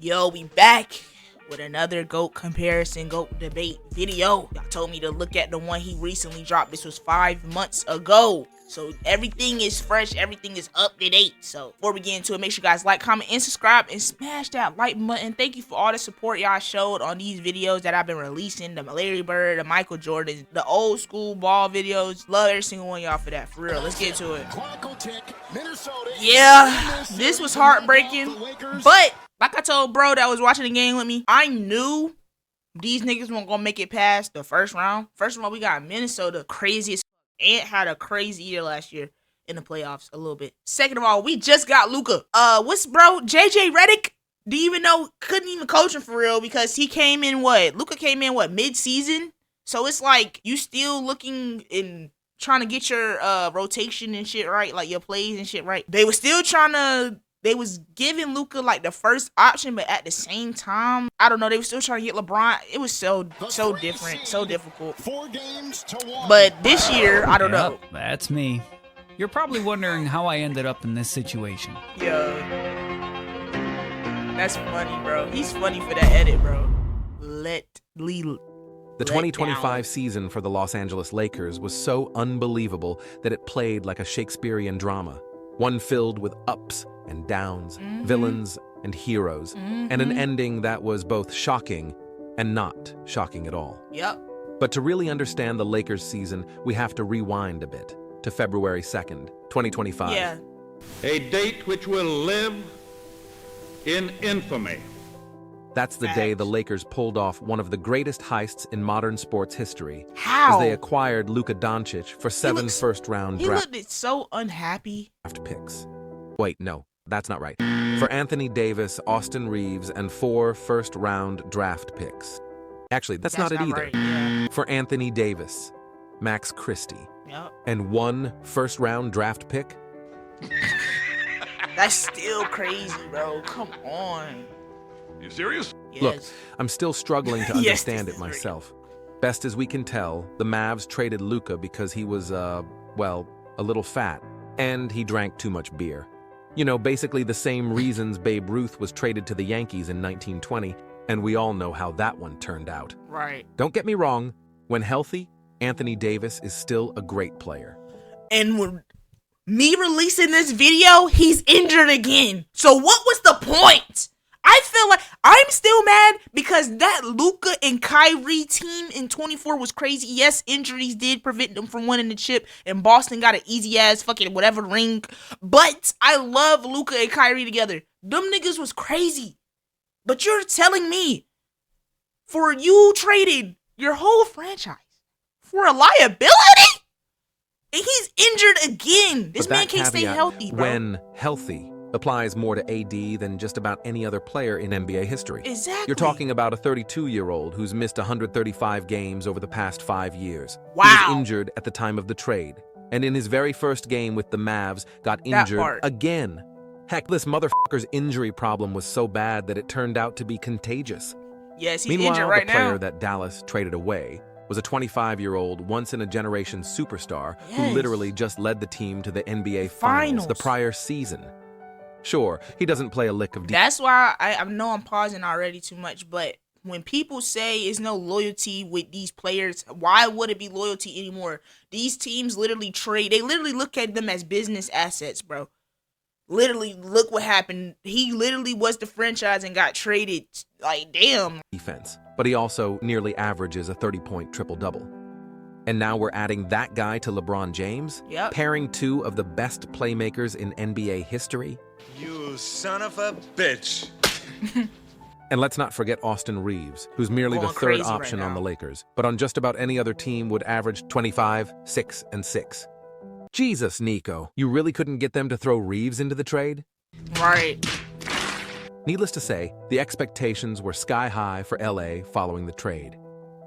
Yo, we back with another GOAT comparison, GOAT debate video. Y'all told me to look at the one he recently dropped. This was 5 months ago. So everything is fresh, everything is up to date. So before we get into it, make sure you guys like, comment, and subscribe, and smash that like button. Thank you for all the support y'all showed on these videos that I've been releasing. The Larry Bird, the Michael Jordan, the old school ball videos. Love every single one of y'all for that, for real. Let's get into it. Yeah, this was heartbreaking, but like I told bro that was watching the game with me, I knew these niggas weren't gonna make it past the first round. First of all, we got Minnesota, craziest. Ant had a crazy year last year in the playoffs a little bit. Second of all, we just got Luka. What's bro? JJ Redick? Do you even know? Couldn't even coach him for real because he came in what? Luka came in what? Mid-season? So it's like you still looking in trying to get your rotation and shit right, like your plays and shit right. They were still trying to. They was giving Luka like the first option, but at the same time, I don't know. They were still trying to get LeBron. It was so different, so difficult. But this year, I don't know. That's me. You're probably wondering how I ended up in this situation. Yo, that's funny, bro. He's funny for that edit, bro. The 2025 season for the Los Angeles Lakers was so unbelievable that it played like a Shakespearean drama, one filled with ups and downs, villains and heroes, and an ending that was both shocking and not shocking at all. Yep. But to really understand the Lakers season, we have to rewind a bit to February 2nd, 2025. Yeah. A date which will live in infamy. That's the day the Lakers pulled off one of the greatest heists in modern sports history. How? As they acquired Luka Doncic for 7 first-round draft He looked so unhappy. picks. Wait, no, that's not right. For Anthony Davis, Austin Reeves, and 4 first-round draft picks. Actually, that's not it either. Right. Yeah. For Anthony Davis, Max Christie, Yep. and 1 first-round draft pick. That's still crazy, bro. Come on. You serious? Yes. Look, I'm still struggling to Yes, understand this it is real. myself. Best as we can tell, the Mavs traded Luka because he was, well, a little fat, and he drank too much beer. You know, basically the same reasons Babe Ruth was traded to the Yankees in 1920, and we all know how that one turned out. Right. Don't get me wrong, when healthy, Anthony Davis is still a great player. And with me releasing this video, he's injured again. So what was the point? I feel like I'm still mad because that Luka and Kyrie team in 24 was crazy. Yes, injuries did prevent them from winning the chip, and Boston got an easy ass fucking whatever ring. But I love Luka and Kyrie together. Them niggas was crazy. But you're telling me for you traded your whole franchise for a liability? And he's injured again. This But that man can't stay caveat, healthy, bro. when healthy, applies more to AD than just about any other player in NBA history. Exactly. You're talking about a 32-year-old who's missed 135 games over the past 5 years. Wow. He was injured at the time of the trade, and in his very first game with the Mavs, got injured part. again. Heck, this motherfucker's injury problem was so bad that it turned out to be contagious. Yes, he's Meanwhile, injured right the player now. that Dallas traded away was a 25-year-old, once-in-a-generation superstar who Yes. literally just led the team to the NBA Finals the prior season. Sure, he doesn't play a lick of defense. That's why I know I'm pausing already too much, but when people say there's no loyalty with these players, why would it be loyalty anymore? These teams literally trade. They literally look at them as business assets, bro. Literally, look what happened. He literally was the franchise and got traded. Like, damn. But he also nearly averages a 30-point triple-double. And now we're adding that guy to LeBron James, Yep. pairing 2 of the best playmakers in NBA history. You son of a bitch. And let's not forget Austin Reeves, who's merely the Going third crazy right option on now. the Lakers, but on just about any other team would average 25, 6, and 6. Jesus, Nico, you really couldn't get them to throw Reeves into the trade? Right. Needless to say, the expectations were sky high for LA following the trade.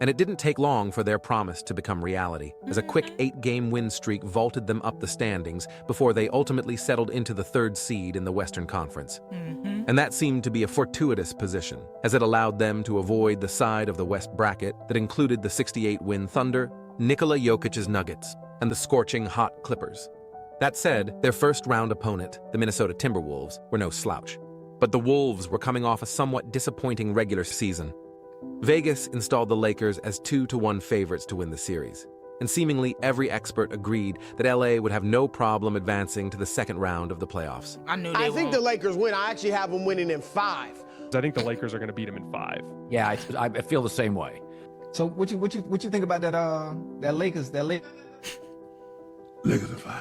And it didn't take long for their promise to become reality, as a quick 8-game win streak vaulted them up the standings before they ultimately settled into the 3rd seed in the Western Conference. And that seemed to be a fortuitous position, as it allowed them to avoid the side of the West bracket that included the 68-win Thunder, Nikola Jokic's Nuggets, and the scorching hot Clippers. That said, their first-round opponent, the Minnesota Timberwolves, were no slouch. But the Wolves were coming off a somewhat disappointing regular season. Vegas installed the Lakers as 2-1 favorites to win the series, and seemingly every expert agreed that LA would have no problem advancing to the second round of the playoffs. I think the Lakers win. I actually have them winning in 5. I think the Lakers are going to beat them in 5. Yeah, I feel the same way. So what you think about that Lakers Lakers in 5.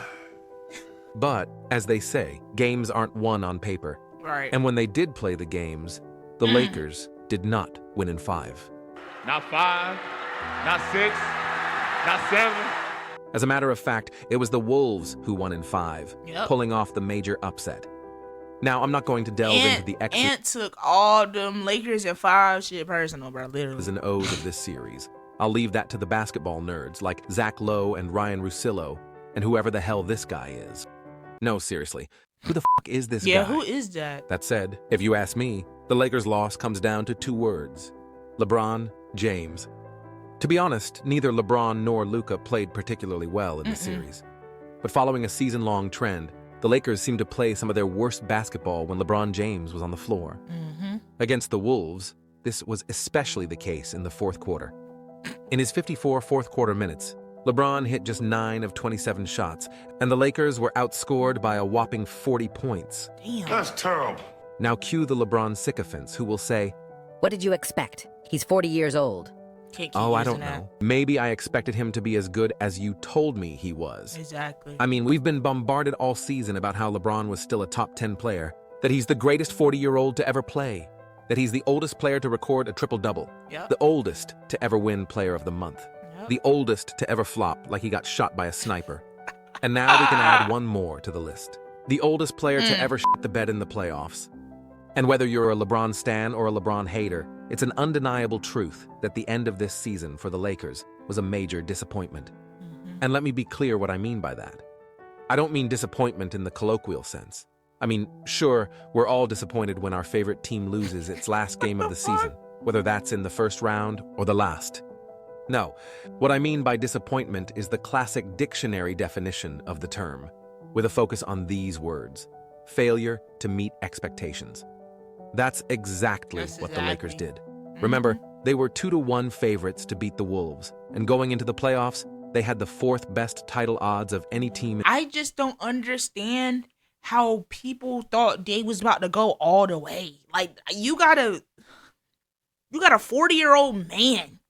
But, as they say, games aren't won on paper. Right. And when they did play the games, the Lakers did not win in 5. Not 5, not 6, not 7. As a matter of fact, it was the Wolves who won in 5, pulling off the major upset. Now, I'm not going to delve into the Ant took all them Lakers in 5 shit personal, bro, literally. And O's of this series. I'll leave that to the basketball nerds like Zach Lowe and Ryan Russillo, and whoever the hell this guy is. No, seriously, who the fuck is this guy? Yeah, who is that? That said, if you ask me, the Lakers' loss comes down to 2 words: LeBron James. To be honest, neither LeBron nor Luka played particularly well in the series. But following a season-long trend, the Lakers seemed to play some of their worst basketball when LeBron James was on the floor. Against the Wolves, this was especially the case in the fourth quarter. In his 54 fourth-quarter minutes, LeBron hit just 9 of 27 shots, and the Lakers were outscored by a whopping 40 points. Damn. That's terrible. Now cue the LeBron sycophants who will say, "What did you expect? He's 40 years old." Can't keep "Oh, I don't using that. know. Maybe I expected him to be as good as you told me he was." Exactly. I mean, we've been bombarded all season about how LeBron was still a top 10 player, that he's the greatest 40-year-old to ever play, that he's the oldest player to record a triple-double, the oldest to ever win Player of the Month, the oldest to ever flop like he got shot by a sniper. And now we can add one more to the list. The oldest player to ever shit the bed in the playoffs. And whether you're a LeBron stan or a LeBron hater, it's an undeniable truth that the end of this season for the Lakers was a major disappointment. And let me be clear what I mean by that. I don't mean disappointment in the colloquial sense. I mean, sure, we're all disappointed when our favorite team loses its last game of the season, whether that's in the first round or the last. No, what I mean by disappointment is the classic dictionary definition of the term, with a focus on these words: failure to meet expectations. That's exactly what the Lakers did. Remember, they were 2-1 favorites to beat the Wolves, and going into the playoffs, they had the 4th best title odds of any team. I just don't understand how people thought they was about to go all the way. Like, you got a 40-year-old man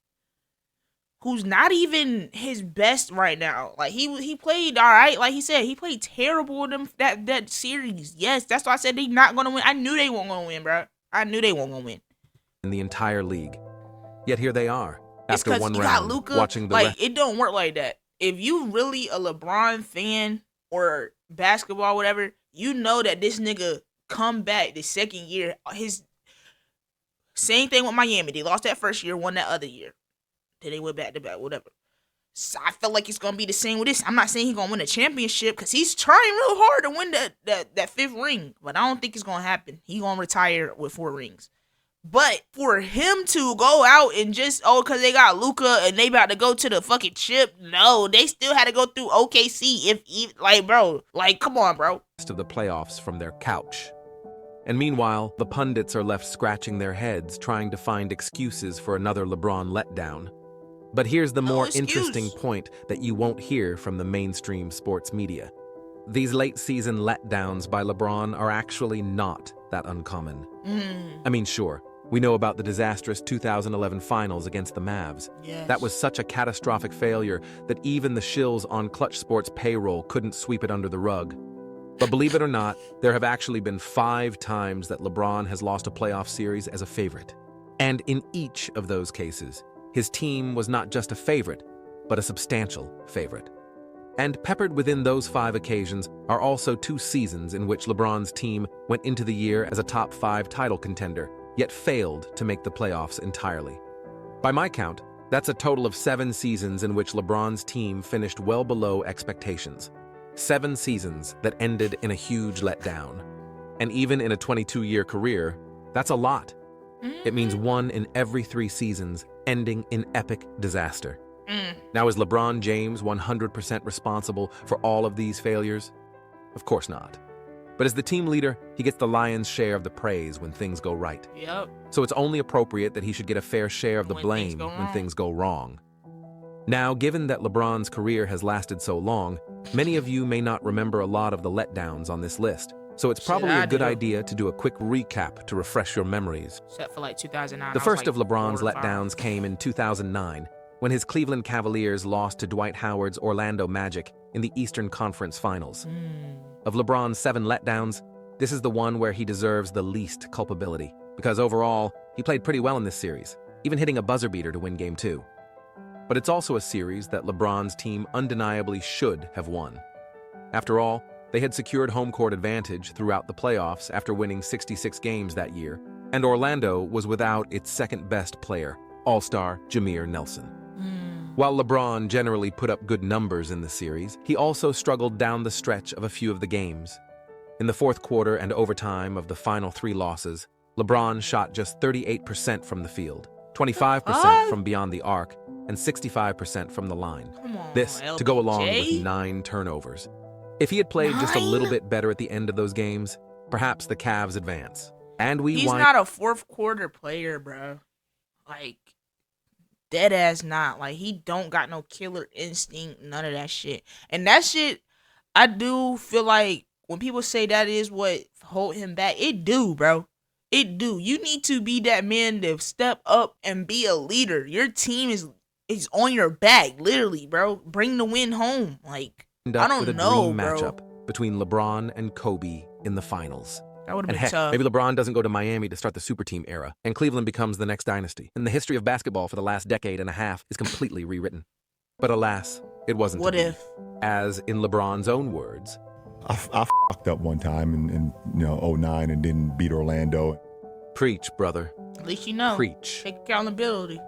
who's not even his best right now. Like, he played all right. Like he said, he played terrible in that series. Yes, that's why I said they not gonna win. I knew they weren't gonna win, bro. I knew they weren't gonna win. In the entire league. Yet here they are, It's after one you round, got Luka, watching the like, it don't work like that. If you really a LeBron fan or basketball, whatever, you know that this nigga come back the second year. His same thing with Miami. They lost that first year, won that other year. Then they went back to back, whatever. So I feel like it's gonna be the same with this. I'm not saying he's gonna win a championship because he's trying real hard to win that 5th ring, but I don't think it's gonna happen. He gonna retire with 4 rings. But for him to go out and just, because they got Luka and they about to go to the fucking chip, no, they still had to go through OKC. Come on, bro. Rest of the playoffs from their couch. And meanwhile, the pundits are left scratching their heads trying to find excuses for another LeBron letdown. But here's the more interesting point that you won't hear from the mainstream sports media. These late-season letdowns by LeBron are actually not that uncommon. I mean, sure, we know about the disastrous 2011 finals against the Mavs. Yes. That was such a catastrophic failure that even the shills on Clutch Sports' payroll couldn't sweep it under the rug. But believe it or not, there have actually been 5 times that LeBron has lost a playoff series as a favorite. And in each of those cases, his team was not just a favorite, but a substantial favorite. And peppered within those 5 occasions are also 2 seasons in which LeBron's team went into the year as a top 5 title contender, yet failed to make the playoffs entirely. By my count, that's a total of 7 seasons in which LeBron's team finished well below expectations. 7 seasons that ended in a huge letdown. And even in a 22-year career, that's a lot. It means 1 in every 3 seasons ending in epic disaster. Now, is LeBron James 100% responsible for all of these failures? Of course not. But as the team leader, he gets the lion's share of the praise when things go right. Yep. So it's only appropriate that he should get a fair share of the blame when things go wrong. Now, given that LeBron's career has lasted so long, many of you may not remember a lot of the letdowns on this list. So it's probably a good idea to do a quick recap to refresh your memories. Except for like 2009. The first of LeBron's letdowns came in 2009, when his Cleveland Cavaliers lost to Dwight Howard's Orlando Magic in the Eastern Conference Finals. Of LeBron's 7 letdowns, this is the one where he deserves the least culpability, because overall, he played pretty well in this series, even hitting a buzzer beater to win Game 2. But it's also a series that LeBron's team undeniably should have won. After all, they had secured home court advantage throughout the playoffs after winning 66 games that year, and Orlando was without its second-best player, All-Star Jameer Nelson. While LeBron generally put up good numbers in the series, he also struggled down the stretch of a few of the games. In the fourth quarter and overtime of the final 3 losses, LeBron shot just 38% from the field, 25% from beyond the arc, and 65% from the line. This to go along with 9 turnovers. If he had played just a little bit better at the end of those games, perhaps the Cavs advance. And he's not a fourth quarter player, bro. Like, dead ass not. Like, he don't got no killer instinct, none of that shit. And that shit, I do feel like when people say that is what hold him back, it do, bro. It do. You need to be that man to step up and be a leader. Your team is on your back, literally, bro. Bring the win home. Like, I don't know, bro. Matchup between LeBron and Kobe in the finals. That would have And been tough. maybe LeBron doesn't go to Miami to start the super team era, and Cleveland becomes the next dynasty. And the history of basketball for the last decade and a half is completely rewritten. But alas, it wasn't. What to be. if? As in LeBron's own words, I fucked up one time in 09 and didn't beat Orlando. Preach, brother. At least you know. Preach. Take accountability.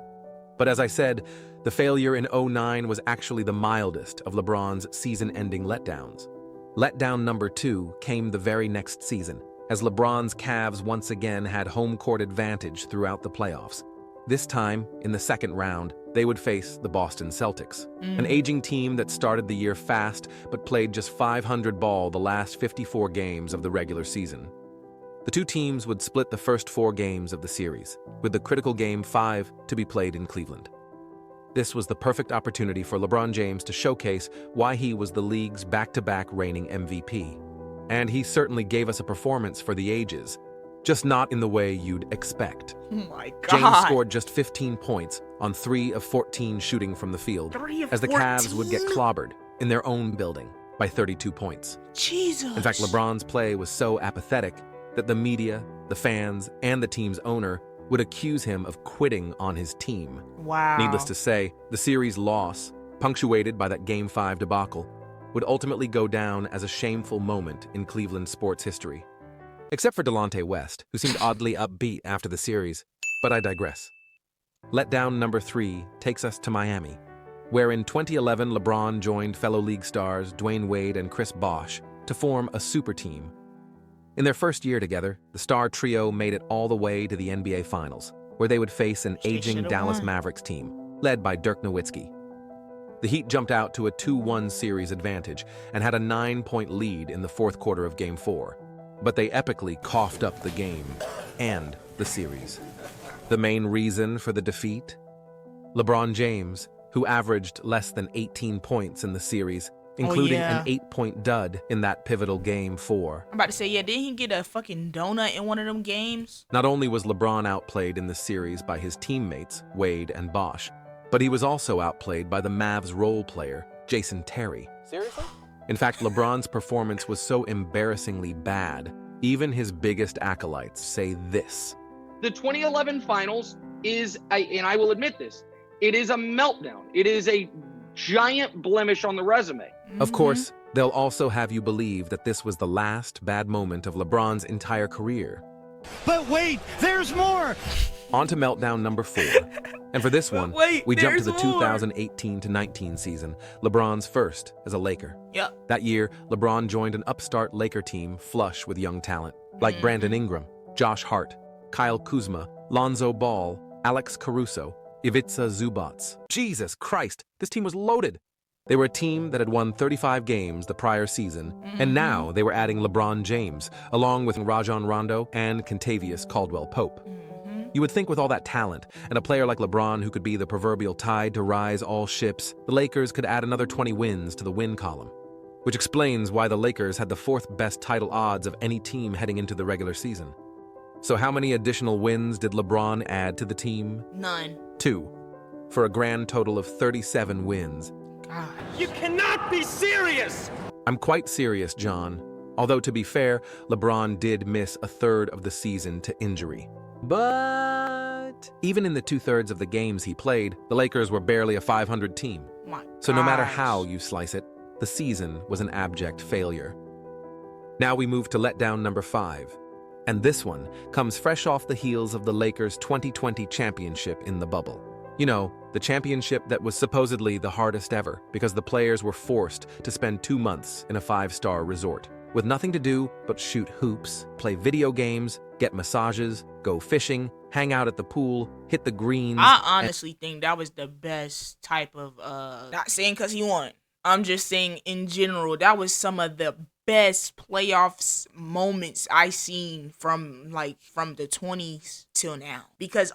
But as I said, the failure in 09 was actually the mildest of LeBron's season-ending letdowns. Letdown number 2 came the very next season, as LeBron's Cavs once again had home court advantage throughout the playoffs. This time, in the second round, they would face the Boston Celtics, an aging team that started the year fast but played just .500 ball the last 54 games of the regular season. The two teams would split the first 4 games of the series, with the critical Game 5 to be played in Cleveland. This was the perfect opportunity for LeBron James to showcase why he was the league's back-to-back reigning MVP. And he certainly gave us a performance for the ages, just not in the way you'd expect. Oh my God. James scored just 15 points on 3 of 14 shooting from the field, 3 of as the 14? Cavs would get clobbered in their own building by 32 points. Jesus. In fact, LeBron's play was so apathetic that the media, the fans, and the team's owner would accuse him of quitting on his team. Wow. Needless to say, the series loss, punctuated by that Game 5 debacle, would ultimately go down as a shameful moment in Cleveland sports history. Except for Delonte West, who seemed oddly upbeat after the series, but I digress. Letdown number 3 takes us to Miami, where in 2011 LeBron joined fellow league stars Dwayne Wade and Chris Bosh to form a super team. In their first year together, the star trio made it all the way to the NBA Finals, where they would face an aging Dallas Mavericks team, led by Dirk Nowitzki. The Heat jumped out to a 2-1 series advantage and had a 9-point lead in the fourth quarter of Game 4, but they epically coughed up the game and the series. The main reason for the defeat? LeBron James, who averaged less than 18 points in the series, including an 8-point dud in that pivotal Game 4. I'm about to say, yeah, didn't he get a fucking donut in one of them games? Not only was LeBron outplayed in the series by his teammates, Wade and Bosh, but he was also outplayed by the Mavs role player, Jason Terry. Seriously? In fact, LeBron's performance was so embarrassingly bad, even his biggest acolytes say this. The 2011 finals is, and I will admit this, it is a meltdown. It is a giant blemish on the resume. Of course, they'll also have you believe that this was the last bad moment of LeBron's entire career. But wait, there's more! On to meltdown number 4. And for this one, we jump to the 2018-19 season, LeBron's first as a Laker. Yep. That year, LeBron joined an upstart Laker team flush with young talent, like Brandon Ingram, Josh Hart, Kyle Kuzma, Lonzo Ball, Alex Caruso, Ivica Zubac. Jesus Christ, this team was loaded. They were a team that had won 35 games the prior season, and now they were adding LeBron James, along with Rajon Rondo and Kentavious Caldwell-Pope. You would think with all that talent, and a player like LeBron who could be the proverbial tide to rise all ships, the Lakers could add another 20 wins to the win column. Which explains why the Lakers had the 4th best title odds of any team heading into the regular season. So how many additional wins did LeBron add to the team? None. 2, for a grand total of 37 wins. God. You cannot be serious! I'm quite serious, John. Although, to be fair, LeBron did miss a third of the season to injury. But even in the 2/3 of the games he played, the Lakers were barely a 500 team. So no matter how you slice it, the season was an abject failure. Now we move to letdown number 5. And this one comes fresh off the heels of the Lakers' 2020 championship in the bubble. You know, the championship that was supposedly the hardest ever because the players were forced to spend 2 months in a 5-star resort with nothing to do but shoot hoops, play video games, get massages, go fishing, hang out at the pool, hit the greens. I honestly think that was the best type of, not saying because he won. I'm just saying in general, that was some of the best playoffs moments I seen from the 20s till now. Because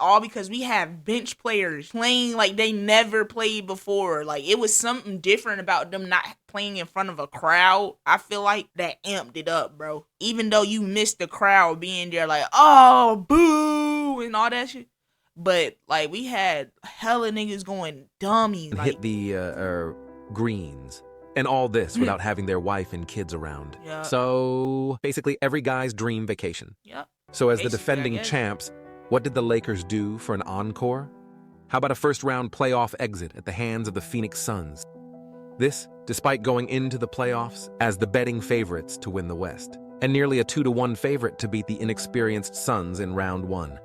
we have bench players playing like they never played before. Like, it was something different about them not playing in front of a crowd. I feel like that amped it up, bro. Even though you missed the crowd being there like, oh, boo, and all that shit. But, like, we had hella niggas going dummy. Like, hit the, greens. And all this without having their wife and kids around. Yep. So, basically every guy's dream vacation. Yep. So as Basically, the defending champs, what did the Lakers do for an encore? How about a first-round playoff exit at the hands of the Phoenix Suns? This, despite going into the playoffs as the betting favorites to win the West, and nearly a 2-to-1 favorite to beat the inexperienced Suns in round 1.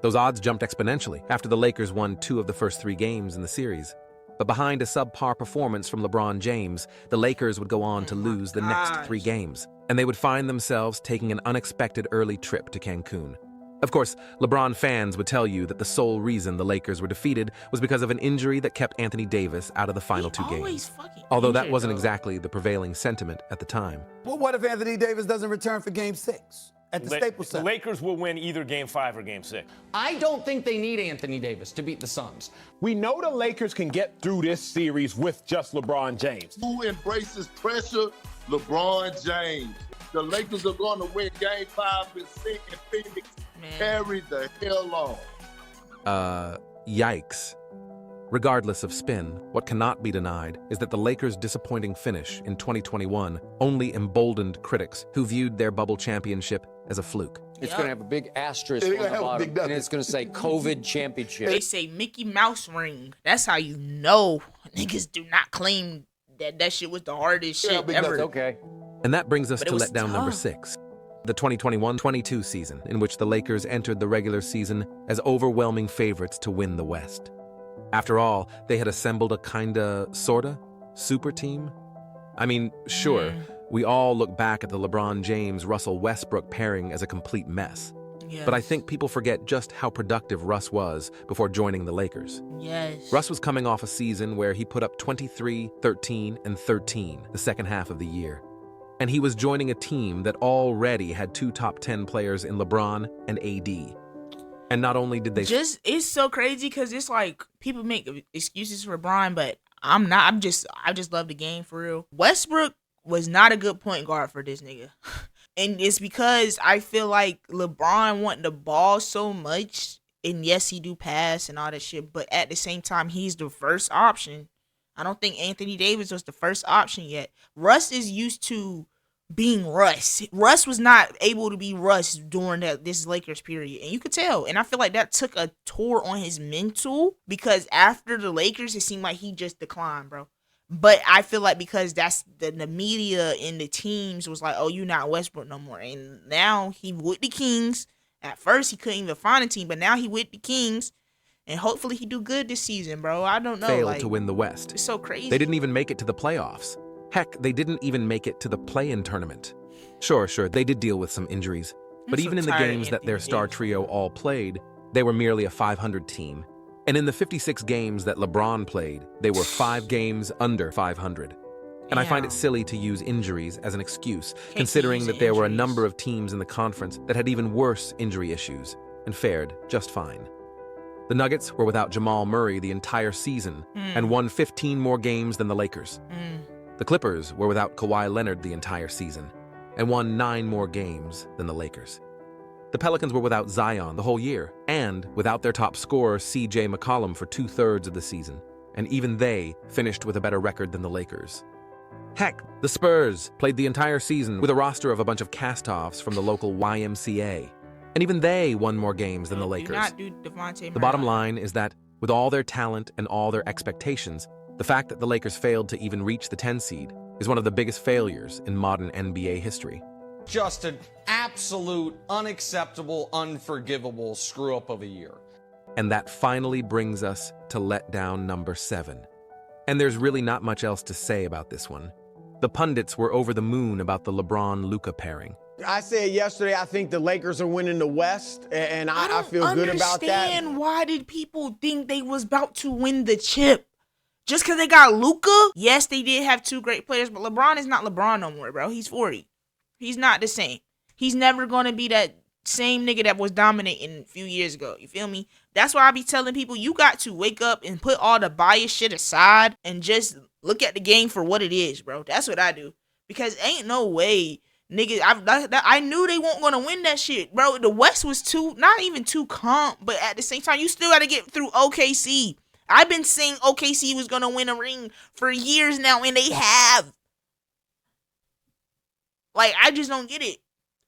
Those odds jumped exponentially after the Lakers won 2 of the first 3 games in the series. But behind a subpar performance from LeBron James, the Lakers would go on to lose the next 3 games, and they would find themselves taking an unexpected early trip to Cancun. Of course, LeBron fans would tell you that the sole reason the Lakers were defeated was because of an injury that kept Anthony Davis out of the final 2 games. Although that wasn't exactly the prevailing sentiment at the time. Well, what if Anthony Davis doesn't return for Game 6? At the Staples Center. The Lakers will win either Game 5 or Game 6. I don't think they need Anthony Davis to beat the Suns. We know the Lakers can get through this series with just LeBron James. Who embraces pressure? LeBron James. The Lakers are going to win Game 5 and 6, and Phoenix carry the hell on. Yikes. Regardless of spin, what cannot be denied is that the Lakers' disappointing finish in 2021 only emboldened critics who viewed their bubble championship as a fluke. It's going to have a big asterisk on the bottom, and it's going to say COVID championship. They say Mickey Mouse ring. That's how you know niggas do not claim that shit was the hardest shit ever. Okay. And that brings us to letdown number 6. The 2021-22 season, in which the Lakers entered the regular season as overwhelming favorites to win the West. After all, they had assembled a kinda, sorta, super team. I mean, sure, we all look back at the LeBron James-Russell Westbrook pairing as a complete mess. Yes. But I think people forget just how productive Russ was before joining the Lakers. Yes. Russ was coming off a season where he put up 23, 13, and 13 the second half of the year. And he was joining a team that already had 2 top 10 players in LeBron and AD. And not only did they it's so crazy because it's like people make excuses for LeBron, but I just love the game for real. Westbrook was not a good point guard for this nigga. And it's because I feel like LeBron wanting the ball so much, and yes, he do pass and all that shit, but at the same time, he's the first option. I don't think Anthony Davis was the first option yet. Russ is used to being Russ. Russ was not able to be Russ during this Lakers period, and you could tell. And I feel like that took a toll on his mental because after the Lakers, it seemed like he just declined, bro. But I feel like because that's the media and the teams was like, oh, you're not Westbrook no more. And now he with the Kings. At first, he couldn't even find a team, but now he with the Kings. And hopefully he do good this season, bro. I don't know. Failed to win the West. It's so crazy. They didn't even make it to the playoffs. Heck, they didn't even make it to the play-in tournament. Sure, they did deal with some injuries. But even in the games that their star trio all played, they were merely a 500 team. And in the 56 games that LeBron played, they were 5 games under 500. And I find it silly to use injuries as an excuse, considering that there were a number of teams in the conference that had even worse injury issues and fared just fine. The Nuggets were without Jamal Murray the entire season and won 15 more games than the Lakers. The Clippers were without Kawhi Leonard the entire season and won 9 more games than the Lakers. The Pelicans were without Zion the whole year and without their top scorer CJ McCollum for 2/3 of the season, and even they finished with a better record than the Lakers. Heck, the Spurs played the entire season with a roster of a bunch of cast-offs from the local YMCA, and even they won more games than the Lakers. The bottom line is that, with all their talent and all their expectations, the fact that the Lakers failed to even reach the 10 seed is one of the biggest failures in modern NBA history. Just an absolute, unacceptable, unforgivable screw-up of a year. And that finally brings us to letdown number 7. And there's really not much else to say about this one. The pundits were over the moon about the LeBron-Luka pairing. I said yesterday, I think the Lakers are winning the West, and I feel good about that. I don't understand why did people think they was about to win the chip? Just because they got Luka? Yes, they did have 2 great players, but LeBron is not LeBron no more, bro. He's 40. He's not the same. He's never going to be that same nigga that was dominating a few years ago. You feel me? That's why I be telling people, you got to wake up and put all the bias shit aside and just look at the game for what it is, bro. That's what I do. Because ain't no way, nigga, I knew they weren't going to win that shit, bro. The West was not even too comp, but at the same time, you still got to get through OKC. I've been saying OKC was going to win a ring for years now, and they have. Like, I just don't get it.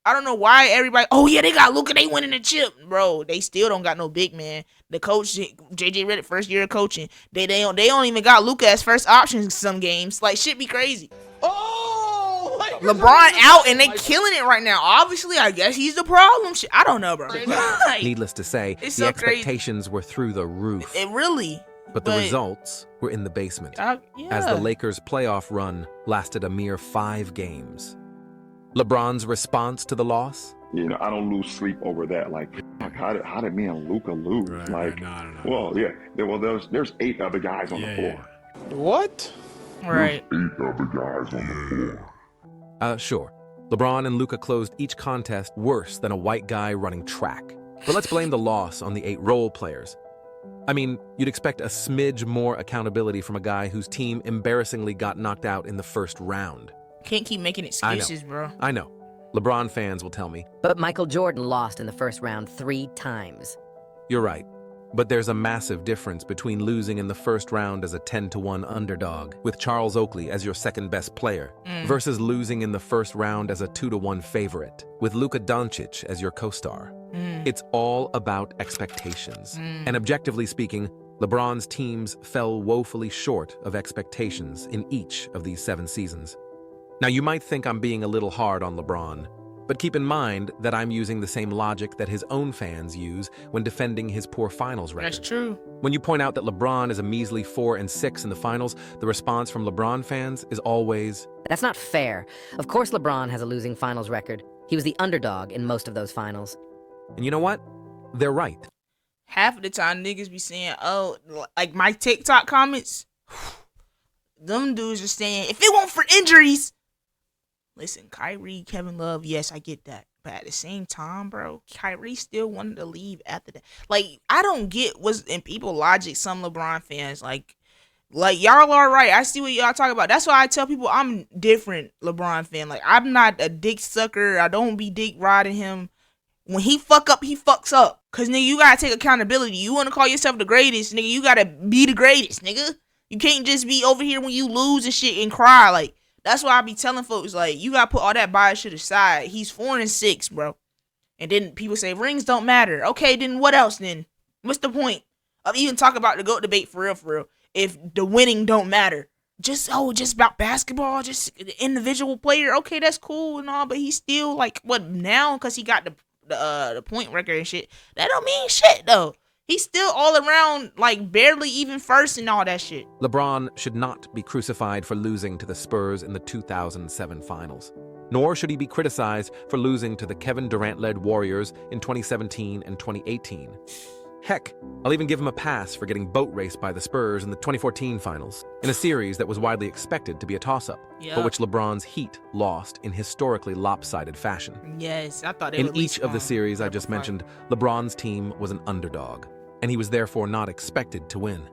I don't know why everybody, oh yeah, they got Luka, they winning the chip. Bro, they still don't got no big man. The coach, JJ Redick, first year of coaching, they don't even got Luka as first option in some games. Like, shit be crazy. Oh! LeBron out and they killing it right now. Obviously, I guess he's the problem. Shit, I don't know, bro. Like, needless to say, the expectations were through the roof. It really. But the results were in the basement. As the Lakers' playoff run lasted a mere 5 games. LeBron's response to the loss? You know, I don't lose sleep over that. Like, how did me and Luka lose? Right, well, yeah. There's 8 other guys on the floor. What? Right. There's 8 other guys on the floor. Sure. LeBron and Luka closed each contest worse than a white guy running track. But let's blame the loss on the 8 role players. I mean, you'd expect a smidge more accountability from a guy whose team embarrassingly got knocked out in the first round. Can't keep making excuses, bro. I know. LeBron fans will tell me. But Michael Jordan lost in the first round 3 times. You're right. But there's a massive difference between losing in the first round as a 10-1 underdog with Charles Oakley as your second best player versus losing in the first round as a 2-1 favorite with Luka Doncic as your co-star. It's all about expectations. And objectively speaking, LeBron's teams fell woefully short of expectations in each of these 7 seasons. Now, you might think I'm being a little hard on LeBron, but keep in mind that I'm using the same logic that his own fans use when defending his poor finals record. That's true. When you point out that LeBron is a measly 4-6 in the finals, the response from LeBron fans is always, "That's not fair. Of course LeBron has a losing finals record. He was the underdog in most of those finals." And you know what? They're right. Half of the time, niggas be saying, oh, like my TikTok comments, them dudes are saying, if it weren't for injuries. Listen, Kyrie, Kevin Love, yes, I get that. But at the same time, bro, Kyrie still wanted to leave after that. Like, I don't get what's in people logic, some LeBron fans, like y'all are right. I see what y'all talking about. That's why I tell people I'm different LeBron fan. Like, I'm not a dick sucker. I don't be dick riding him. When he fuck up, he fucks up. Cause nigga, you gotta take accountability. You wanna call yourself the greatest, nigga, you gotta be the greatest, nigga. You can't just be over here when you lose and shit and cry. Like, that's why I be telling folks, like, you gotta put all that bias shit aside. He's 4-6, bro. And then people say rings don't matter. Okay, then what else then? What's the point of even talking about the GOAT debate for real? If the winning don't matter. Just about basketball, just the individual player. Okay, that's cool and all, but he's still like, what now? Cause he got the point record and shit. That don't mean shit though. He's still all around, like, barely even first and all that shit. LeBron should not be crucified for losing to the Spurs in the 2007 finals. Nor should he be criticized for losing to the Kevin Durant-led Warriors in 2017 and 2018. Heck, I'll even give him a pass for getting boat raced by the Spurs in the 2014 finals, in a series that was widely expected to be a toss-up, but which LeBron's Heat lost in historically lopsided fashion. Yes, I thought in each of the series I just mentioned, LeBron's team was an underdog, and he was therefore not expected to win.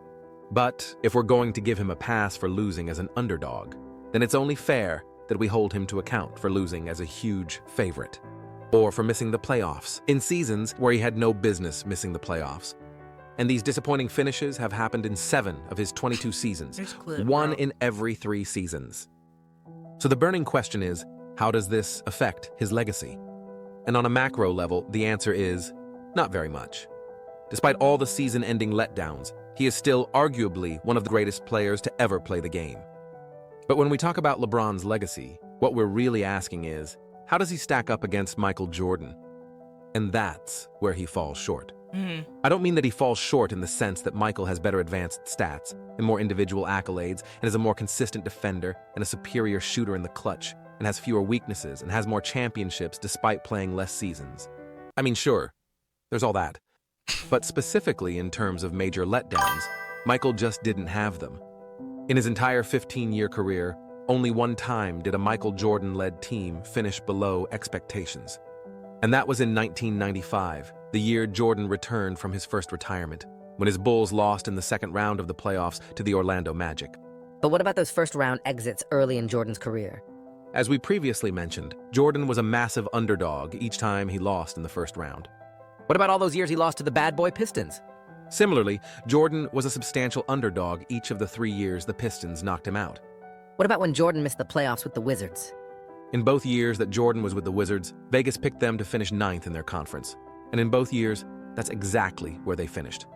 But if we're going to give him a pass for losing as an underdog, then it's only fair that we hold him to account for losing as a huge favorite, or for missing the playoffs in seasons where he had no business missing the playoffs. And these disappointing finishes have happened in 7 of his 22 seasons, one in every 3 seasons. So the burning question is, how does this affect his legacy? And on a macro level, the answer is not very much. Despite all the season-ending letdowns, he is still arguably one of the greatest players to ever play the game. But when we talk about LeBron's legacy, what we're really asking is, how does he stack up against Michael Jordan? And that's where he falls short. I don't mean that he falls short in the sense that Michael has better advanced stats and more individual accolades and is a more consistent defender and a superior shooter in the clutch and has fewer weaknesses and has more championships despite playing less seasons. I mean, sure, there's all that. But specifically in terms of major letdowns, Michael just didn't have them. In his entire 15-year career, only one time did a Michael Jordan-led team finish below expectations. And that was in 1995, the year Jordan returned from his first retirement, when his Bulls lost in the second round of the playoffs to the Orlando Magic. But what about those first-round exits early in Jordan's career? As we previously mentioned, Jordan was a massive underdog each time he lost in the first round. What about all those years he lost to the bad boy Pistons? Similarly, Jordan was a substantial underdog each of the 3 years the Pistons knocked him out. What about when Jordan missed the playoffs with the Wizards? In both years that Jordan was with the Wizards, Vegas picked them to finish 9th in their conference. And in both years, that's exactly where they finished.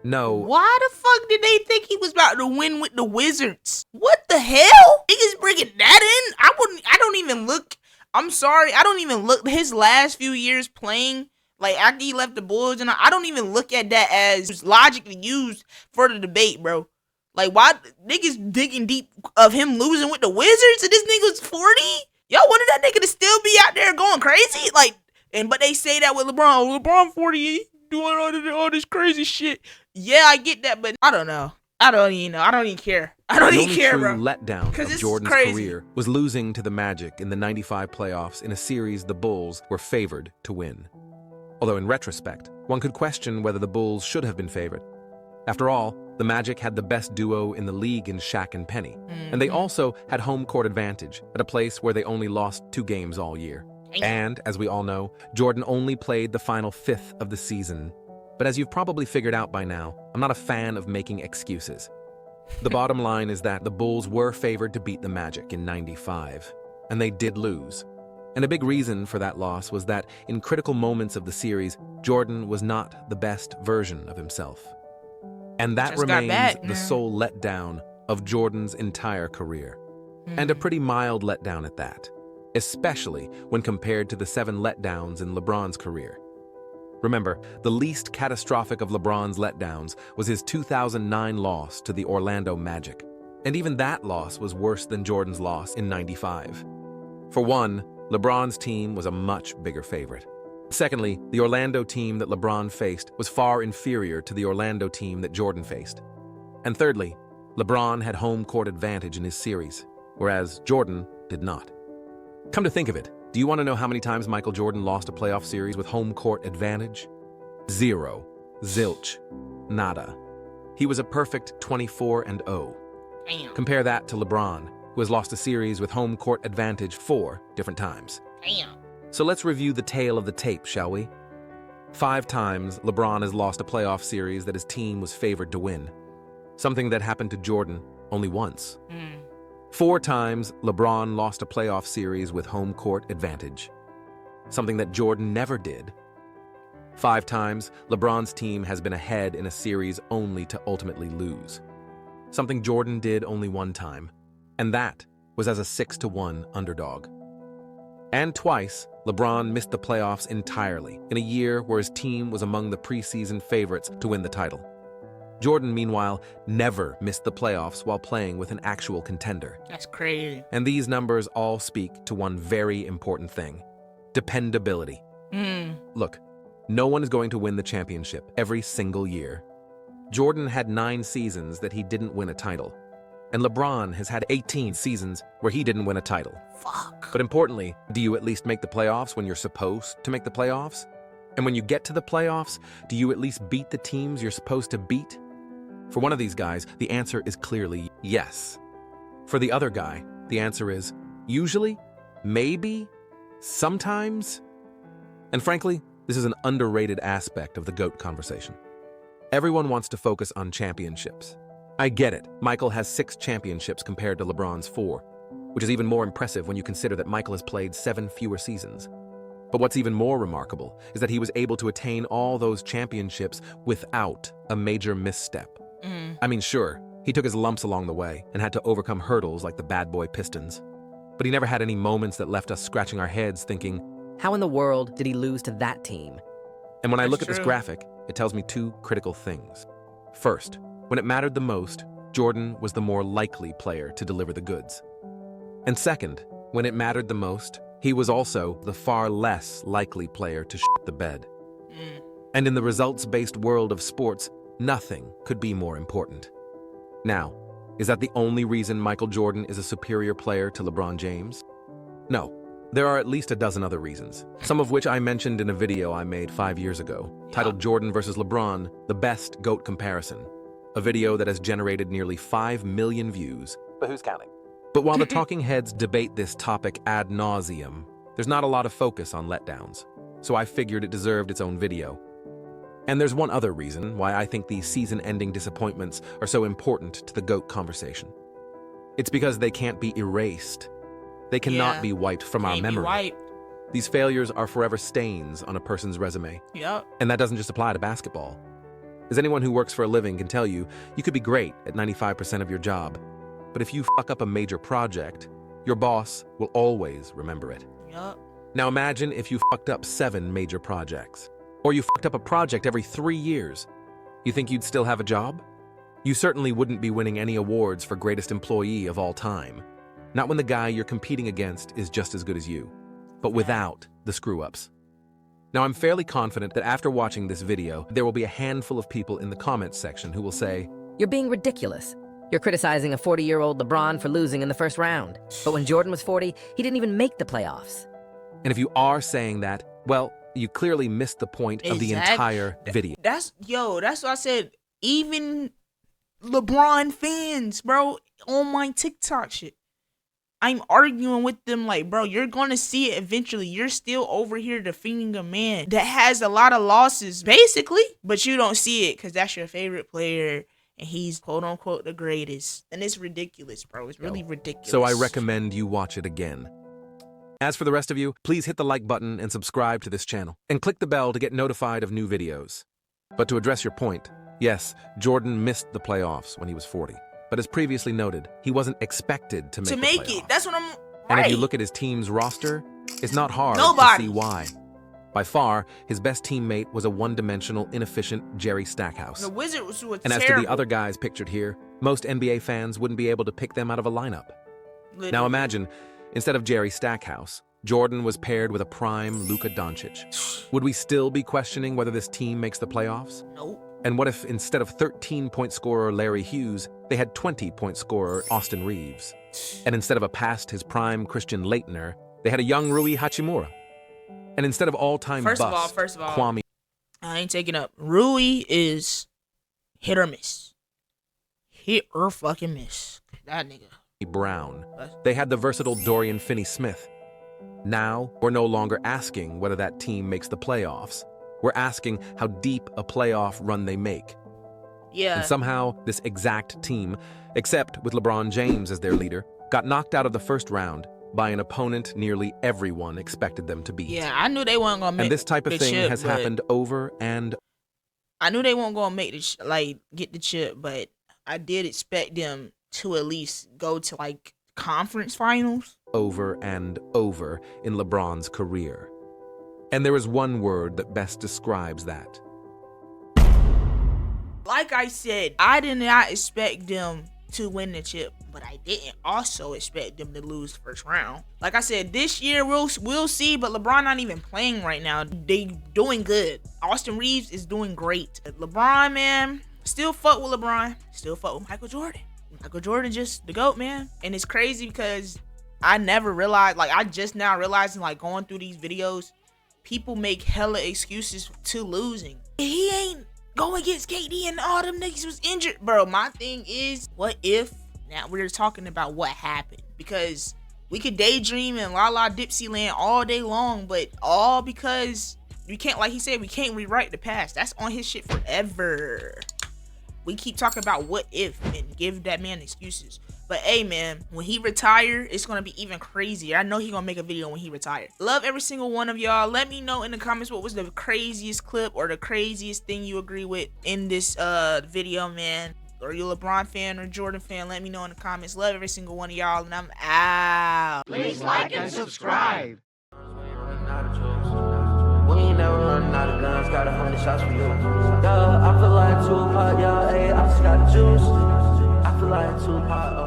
No. Why the fuck did they think he was about to win with the Wizards? What the hell? Niggas bringing that in? I don't even look. I'm sorry. I don't even look his last few years playing. Like, after he left the Bulls, and I don't even look at that as logically used for the debate, bro. Like, why niggas digging deep of him losing with the Wizards and this nigga's 40? Y'all wanted that nigga to still be out there going crazy? Like, but they say that with LeBron. LeBron 48 doing all this crazy shit. Yeah, I get that, but I don't know. I don't even know. I don't even care. I don't even care, bro. The only true letdown of Jordan's career was losing to the Magic in the 95 playoffs in a series the Bulls were favored to win. Although in retrospect, one could question whether the Bulls should have been favored. After all, the Magic had the best duo in the league in Shaq and Penny, and they also had home court advantage at a place where they only lost 2 games all year. And, as we all know, Jordan only played the final 5th of the season. But as you've probably figured out by now, I'm not a fan of making excuses. The bottom line is that the Bulls were favored to beat the Magic in 95, and they did lose. And a big reason for that loss was that in critical moments of the series, Jordan was not the best version of himself. And that remains the sole letdown of Jordan's entire career. And a pretty mild letdown at that, especially when compared to the 7 letdowns in LeBron's career. Remember, the least catastrophic of LeBron's letdowns was his 2009 loss to the Orlando Magic. And even that loss was worse than Jordan's loss in 95. For one, LeBron's team was a much bigger favorite. Secondly, the Orlando team that LeBron faced was far inferior to the Orlando team that Jordan faced. And thirdly, LeBron had home court advantage in his series, whereas Jordan did not. Come to think of it, do you want to know how many times Michael Jordan lost a playoff series with home court advantage? 0. Zilch. Nada. He was a perfect 24-0. Damn. Compare that to LeBron, who has lost a series with home court advantage 4 different times. Damn. So let's review the tale of the tape, shall we? 5 times, LeBron has lost a playoff series that his team was favored to win. Something that happened to Jordan only once. 4 times, LeBron lost a playoff series with home court advantage. Something that Jordan never did. 5 times, LeBron's team has been ahead in a series only to ultimately lose. Something Jordan did only 1 time, and that was as a 6-1 underdog. And twice, LeBron missed the playoffs entirely in a year where his team was among the preseason favorites to win the title. Jordan, meanwhile, never missed the playoffs while playing with an actual contender. That's crazy. And these numbers all speak to one very important thing: dependability. Look, No one is going to win the championship every single year. Jordan had 9 seasons that he didn't win a title. And LeBron has had 18 seasons where he didn't win a title. Fuck. But importantly, do you at least make the playoffs when you're supposed to make the playoffs? And when you get to the playoffs, do you at least beat the teams you're supposed to beat? For one of these guys, the answer is clearly yes. For the other guy, the answer is usually, maybe, sometimes. And frankly, this is an underrated aspect of the GOAT conversation. Everyone wants to focus on championships. I get it. Michael has 6 championships compared to LeBron's 4, which is even more impressive when you consider that Michael has played 7 fewer seasons. But what's even more remarkable is that he was able to attain all those championships without a major misstep. I mean, sure, he took his lumps along the way and had to overcome hurdles like the bad boy Pistons. But he never had any moments that left us scratching our heads thinking, how in the world did he lose to that team? And when I look at this graphic, it tells me 2 critical things. First, when it mattered the most, Jordan was the more likely player to deliver the goods. And second, when it mattered the most, he was also the far less likely player to shit the bed. And in the results-based world of sports, nothing could be more important. Now, is that the only reason Michael Jordan is a superior player to LeBron James? No. There are at least a dozen other reasons, some of which I mentioned in a video I made 5 years ago, titled Jordan versus LeBron, the best GOAT comparison, a video that has generated nearly 5 million views. But who's counting? But while the talking heads debate this topic ad nauseum, there's not a lot of focus on letdowns, so I figured it deserved its own video. And there's one other reason why I think these season-ending disappointments are so important to the GOAT conversation. It's because they can't be erased. They cannot be wiped from our memory. These failures are forever stains on a person's resume. And that doesn't just apply to basketball. As anyone who works for a living can tell you, you could be great at 95% of your job, but if you fuck up a major project, your boss will always remember it. Now imagine if you fucked up 7 major projects, or you fucked up a project every 3 years. You think you'd still have a job? You certainly wouldn't be winning any awards for greatest employee of all time. Not when the guy you're competing against is just as good as you, but without the screw-ups. Now, I'm fairly confident that after watching this video, there will be a handful of people in the comments section who will say, you're being ridiculous. You're criticizing a 40-year-old LeBron for losing in the first round. But when Jordan was 40, he didn't even make the playoffs. And if you are saying that, well, you clearly missed the point of the entire video. That's what I said. Even LeBron fans, bro, on my TikTok shit, I'm arguing with them like, bro, you're going to see it eventually. You're still over here defeating a man that has a lot of losses, basically, but you don't see it because that's your favorite player and he's quote-unquote the greatest. And it's ridiculous, bro. It's really ridiculous. So I recommend you watch it again. As for the rest of you, please hit the like button and subscribe to this channel. And click the bell to get notified of new videos. But to address your point, yes, Jordan missed the playoffs when he was 40. But as previously noted, he wasn't expected to make it. That's what I'm And if you look at his team's roster, it's not hard to see why. By far, his best teammate was a one-dimensional, inefficient Jerry Stackhouse. The Wizards were And as to the other guys pictured here, most NBA fans wouldn't be able to pick them out of a lineup. Now imagine, instead of Jerry Stackhouse, Jordan was paired with a prime Luka Doncic. Would we still be questioning whether this team makes the playoffs? Nope. And what if instead of 13-point scorer Larry Hughes, they had 20-point scorer Austin Reeves? And instead of a past his prime Christian Laettner, they had a young Rui Hachimura? And instead of all-time bust First of all, Kwame... I ain't taking up. Rui is hit or miss. Hit or fucking miss. That nigga. Brown. They had the versatile Dorian Finney-Smith. Now, we're no longer asking whether that team makes the playoffs. We're asking how deep a playoff run they make. Yeah. And somehow, this exact team, except with LeBron James as their leader, got knocked out of the first round by an opponent nearly everyone expected them to beat. Yeah, I knew they weren't gonna make. And this type of thing chip, has happened over and. I knew they weren't gonna make get the chip, but I did expect them to at least go to like conference finals. Over and over in LeBron's career. And there is one word that best describes that. Like I said, I did not expect them to win the chip, but I didn't also expect them to lose the first round. Like I said, this year we'll see, but LeBron not even playing right now. They doing good. Austin Reeves is doing great. LeBron, man, still fuck with LeBron. Still fuck with Michael Jordan. Michael Jordan just the GOAT, man. And it's crazy because I never realized, like I just now realizing, like going through these videos, people make hella excuses to losing. He ain't going against KD and all them niggas was injured. Bro, my thing is, what if now we're talking about what happened? Because we could daydream in La La Dipsy land all day long, but all because we can't, like he said, we can't rewrite the past. That's on his shit forever. We keep talking about what if and give that man excuses. But hey, man, when he retire, it's going to be even crazier. I know he going to make a video when he retire. Love every single one of y'all. Let me know in the comments what was the craziest clip or the craziest thing you agree with in this video, man. Are you a LeBron fan or Jordan fan? Let me know in the comments. Love every single one of y'all, and I'm out. Please like and subscribe. We ain't never running out of guns, got 100 shots for you. Yeah, I feel like Tupac, yeah, hey, I just got the juice. I feel like Tupac,